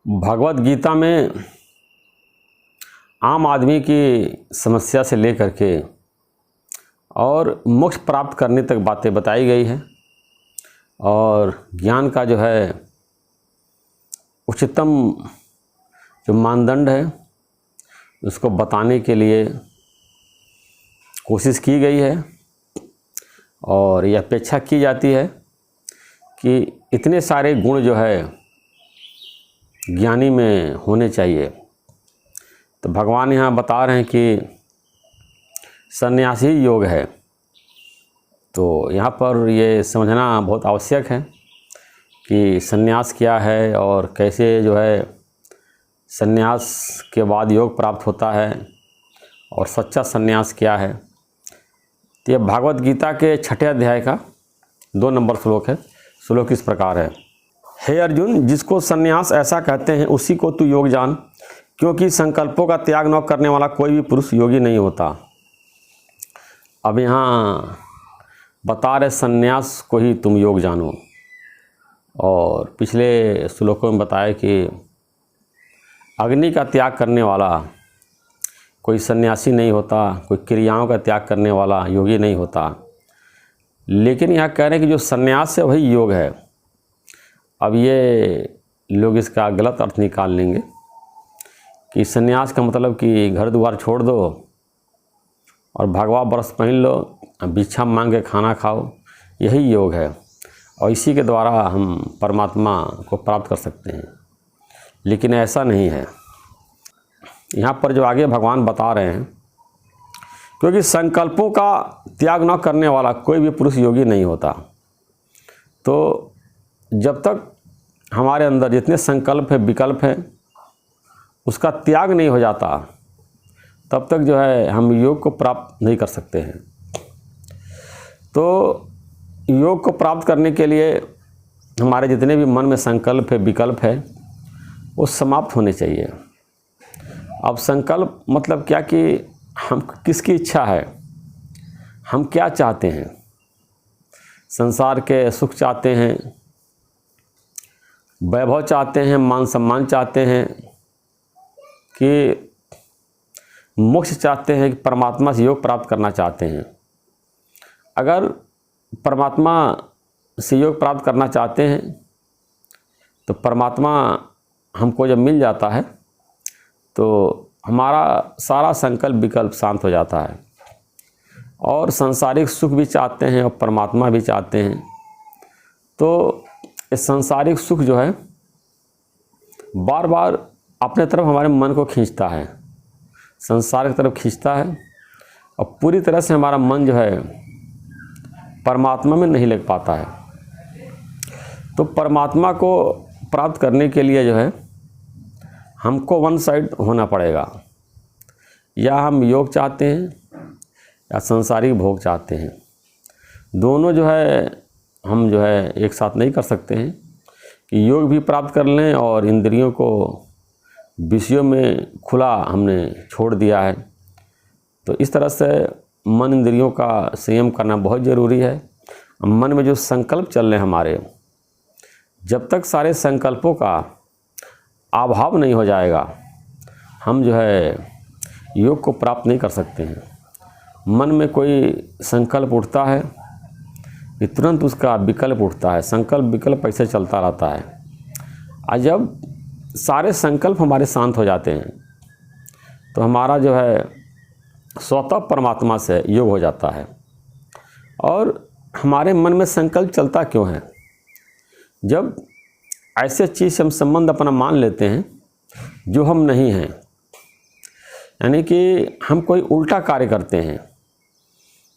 भगवत गीता में आम आदमी की समस्या से लेकर के और मोक्ष प्राप्त करने तक बातें बताई गई हैं और ज्ञान का जो है उच्चतम जो मानदंड है उसको बताने के लिए कोशिश की गई है और यह अपेक्षा की जाती है कि इतने सारे गुण जो है ज्ञानी में होने चाहिए। तो भगवान यहाँ बता रहे हैं कि सन्यासी योग है। तो यहाँ पर ये समझना बहुत आवश्यक है कि सन्यास क्या है और कैसे जो है सन्यास के बाद योग प्राप्त होता है और सच्चा सन्यास क्या है। तो ये भागवत गीता के 6ठे अध्याय का 2 नंबर श्लोक है। श्लोक इस प्रकार है, हे अर्जुन, जिसको सन्यास ऐसा कहते हैं उसी को तू योग जान, क्योंकि संकल्पों का त्याग न करने वाला कोई भी पुरुष योगी नहीं होता। अब यहाँ बता रहे सन्यास को ही तुम योग जानो। और पिछले श्लोकों में बताया कि अग्नि का त्याग करने वाला कोई सन्यासी नहीं होता, कोई क्रियाओं का त्याग करने वाला योगी नहीं होता। लेकिन यहाँ कह रहे हैं कि जो सन्यास है वही योग है। अब ये लोग इसका गलत अर्थ निकाल लेंगे कि सन्यास का मतलब कि घर द्वार छोड़ दो और भगवा वस्त्र पहन लो, भिक्षा मांग के खाना खाओ, यही योग है और इसी के द्वारा हम परमात्मा को प्राप्त कर सकते हैं। लेकिन ऐसा नहीं है। यहाँ पर जो आगे भगवान बता रहे हैं, क्योंकि संकल्पों का त्याग न करने वाला कोई भी पुरुष योगी नहीं होता। तो जब तक हमारे अंदर जितने संकल्प है, विकल्प है, उसका त्याग नहीं हो जाता, तब तक जो है हम योग को प्राप्त नहीं कर सकते हैं। तो योग को प्राप्त करने के लिए हमारे जितने भी मन में संकल्प है, विकल्प है, वो समाप्त होने चाहिए। अब संकल्प मतलब क्या कि हम किसकी इच्छा है, हम क्या चाहते हैं। संसार के सुख चाहते हैं, वैभव चाहते हैं, मान सम्मान चाहते हैं, कि मोक्ष चाहते हैं, कि परमात्मा से योग प्राप्त करना चाहते हैं। अगर परमात्मा से योग प्राप्त करना चाहते हैं तो परमात्मा हमको जब मिल जाता है तो हमारा सारा संकल्प विकल्प शांत हो जाता है और सांसारिक सुख भी चाहते हैं और परमात्मा भी चाहते हैं। तो इस सांसारिक सुख जो है बार बार अपने तरफ हमारे मन को खींचता है, संसार की तरफ खींचता है और पूरी तरह से हमारा मन जो है परमात्मा में नहीं लग पाता है। तो परमात्मा को प्राप्त करने के लिए जो है हमको वन साइड होना पड़ेगा। या हम योग चाहते हैं या संसारिक भोग चाहते हैं, दोनों जो है हम जो है एक साथ नहीं कर सकते हैं कि योग भी प्राप्त कर लें और इंद्रियों को विषयों में खुला हमने छोड़ दिया है। तो इस तरह से मन इंद्रियों का संयम करना बहुत ज़रूरी है। मन में जो संकल्प चल रहे हैं हमारे, जब तक सारे संकल्पों का अभाव नहीं हो जाएगा हम जो है योग को प्राप्त नहीं कर सकते हैं। मन में कोई संकल्प उठता है कि तुरंत उसका विकल्प उठता है, संकल्प विकल्प ऐसे चलता रहता है। और जब सारे संकल्प हमारे शांत हो जाते हैं तो हमारा जो है स्वतः परमात्मा से योग हो जाता है। और हमारे मन में संकल्प चलता क्यों है? जब ऐसे चीज़ से हम संबंध अपना मान लेते हैं जो हम नहीं हैं, यानी कि हम कोई उल्टा कार्य करते हैं।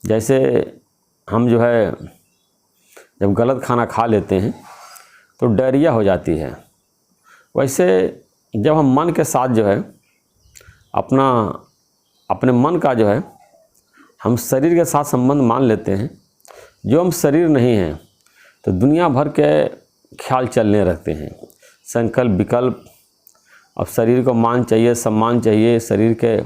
जैसे हम जो है जब गलत खाना खा लेते हैं तो डायरिया हो जाती है, वैसे जब हम मन के साथ जो है अपने मन का जो है हम शरीर के साथ संबंध मान लेते हैं, जो हम शरीर नहीं हैं, तो दुनिया भर के ख्याल चलने रहते हैं, संकल्प विकल्प। अब शरीर को मान चाहिए, सम्मान चाहिए, शरीर के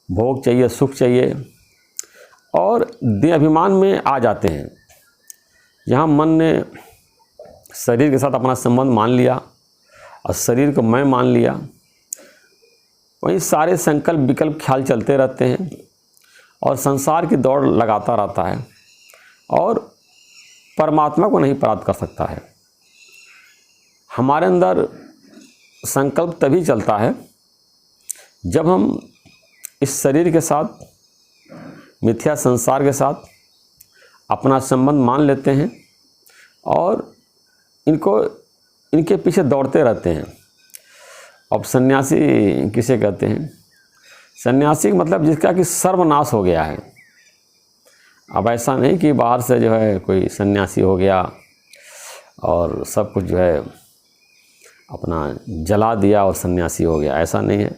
भोग चाहिए, सुख चाहिए और देह अभिमान में आ जाते हैं। यहाँ मन ने शरीर के साथ अपना संबंध मान लिया और शरीर को मैं मान लिया, वहीं सारे संकल्प विकल्प ख्याल चलते रहते हैं और संसार की दौड़ लगाता रहता है और परमात्मा को नहीं प्राप्त कर सकता है। हमारे अंदर संकल्प तभी चलता है जब हम इस शरीर के साथ, मिथ्या संसार के साथ अपना संबंध मान लेते हैं और इनके पीछे दौड़ते रहते हैं। अब सन्यासी किसे कहते हैं? सन्यासी मतलब जिसका कि सर्वनाश हो गया है। अब ऐसा नहीं कि बाहर से जो है कोई सन्यासी हो गया और सब कुछ जो है अपना जला दिया और सन्यासी हो गया, ऐसा नहीं है।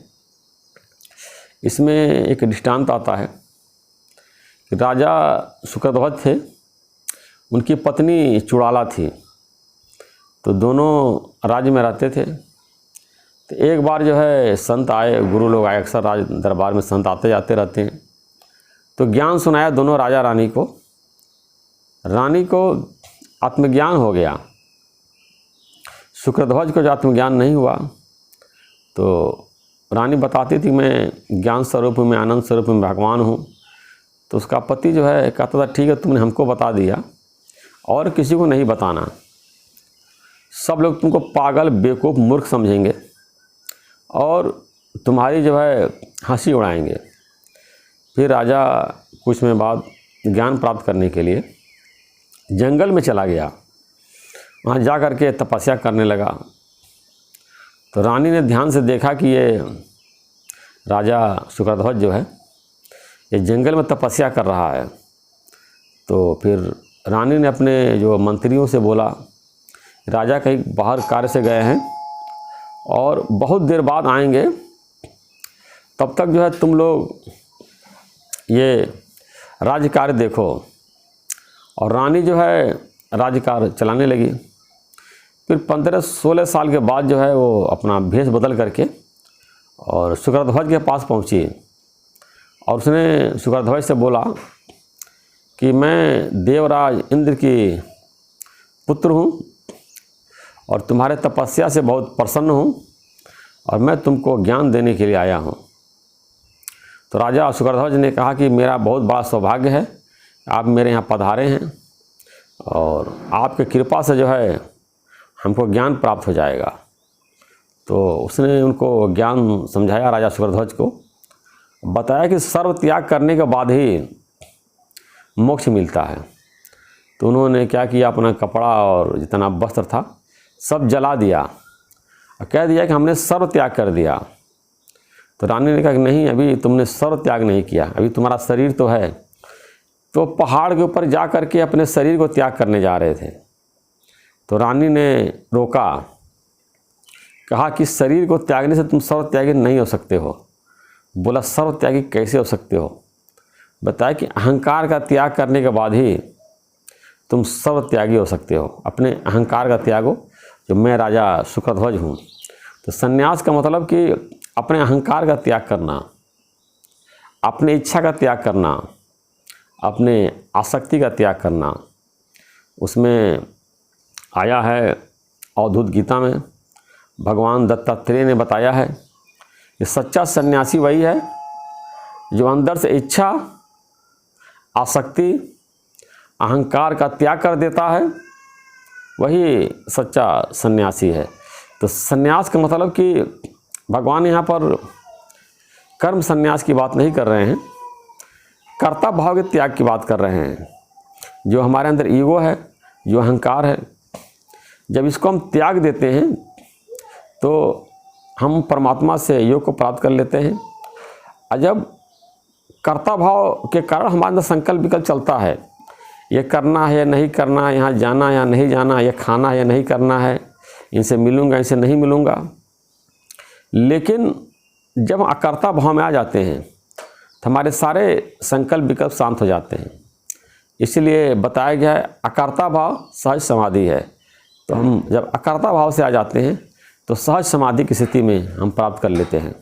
इसमें एक दृष्टांत आता है कि राजा शुक्रध्वज थे, उनकी पत्नी चुड़ाला थी, तो दोनों राज्य में रहते थे। तो एक बार जो है संत आए, गुरु लोग आए, अक्सर राज दरबार में संत आते जाते रहते हैं, तो ज्ञान सुनाया दोनों राजा रानी को। रानी को आत्मज्ञान हो गया, शुक्रध्वज को जो आत्मज्ञान नहीं हुआ। तो रानी बताती थी मैं ज्ञान स्वरूप हूँ, मैं आनंद स्वरूप हूँ, भगवान हूँ। तो उसका पति जो है कहता था ठीक है, तुमने हमको बता दिया और किसी को नहीं बताना, सब लोग तुमको पागल, बेवकूफ़, मूर्ख समझेंगे और तुम्हारी जो है हंसी उड़ाएंगे। फिर राजा कुछ समय बाद ज्ञान प्राप्त करने के लिए जंगल में चला गया, वहाँ जा कर के तपस्या करने लगा। तो रानी ने ध्यान से देखा कि ये राजा शुक्रध्वज जो है ये जंगल में तपस्या कर रहा है। तो फिर रानी ने अपने जो मंत्रियों से बोला, राजा कहीं बाहर कार्य से गए हैं और बहुत देर बाद आएंगे, तब तक जो है तुम लोग ये राज्य कार्य देखो। और रानी जो है राज्य कार्य चलाने लगी। फिर 15-16 साल के बाद जो है वो अपना भेष बदल करके और शुक्रध्वज के पास पहुंची और उसने शुक्रध्वज से बोला कि मैं देवराज इंद्र की पुत्र हूँ और तुम्हारे तपस्या से बहुत प्रसन्न हूँ और मैं तुमको ज्ञान देने के लिए आया हूँ। तो राजा शुक्रध्वज ने कहा कि मेरा बहुत बड़ा सौभाग्य है, आप मेरे यहाँ पधारे हैं और आपकी कृपा से जो है हमको ज्ञान प्राप्त हो जाएगा। तो उसने उनको ज्ञान समझाया, राजा शुक्रध्वज को बताया कि सर्व त्याग करने के बाद ही मोक्ष मिलता है। तो उन्होंने क्या किया, अपना कपड़ा और जितना वस्त्र था सब जला दिया और कह दिया कि हमने सर्व त्याग कर दिया। तो रानी ने कहा कि नहीं, अभी तुमने सर्व त्याग नहीं किया, अभी तुम्हारा शरीर तो है। तो पहाड़ के ऊपर जा कर के अपने शरीर को त्याग करने जा रहे थे। तो रानी ने रोका, कहा कि शरीर को त्यागने से तुम सर्व त्यागी नहीं हो सकते हो। बोला सर्व त्यागी कैसे हो सकते हो? बताया कि अहंकार का त्याग करने के बाद ही तुम सर्व त्यागी हो सकते हो। अपने अहंकार का त्यागो, जो मैं राजा शुक्रध्वज हूँ। तो संन्यास का मतलब कि अपने अहंकार का त्याग करना, अपने इच्छा का त्याग करना, अपने आसक्ति का त्याग करना। उसमें आया है अवधूत गीता में, भगवान दत्तात्रेय ने बताया है कि सच्चा सन्यासी वही है जो अंदर से इच्छा, आसक्ति, अहंकार का त्याग कर देता है, वही सच्चा सन्यासी है। तो सन्यास का मतलब कि भगवान यहाँ पर कर्म सन्यास की बात नहीं कर रहे हैं, कर्ता भाव के त्याग की बात कर रहे हैं। जो हमारे अंदर ईगो है, जो अहंकार है, जब इसको हम त्याग देते हैं तो हम परमात्मा से योग को प्राप्त कर लेते हैं। और जब कर्ता भाव के कारण हमारे अंदर संकल्प विकल्प चलता है, ये करना है या नहीं करना है, यहाँ जाना है या नहीं जाना, ये खाना है या नहीं करना है, इनसे मिलूँगा इनसे नहीं मिलूँगा। लेकिन जब अकर्ता भाव में आ जाते हैं तो हमारे सारे संकल्प विकल्प शांत हो जाते हैं। इसलिए बताया गया है अकर्ता भाव सहज समाधि है। तो हम जब अकर्ता भाव से आ जाते हैं तो सहज समाधि की स्थिति में हम प्राप्त कर लेते हैं।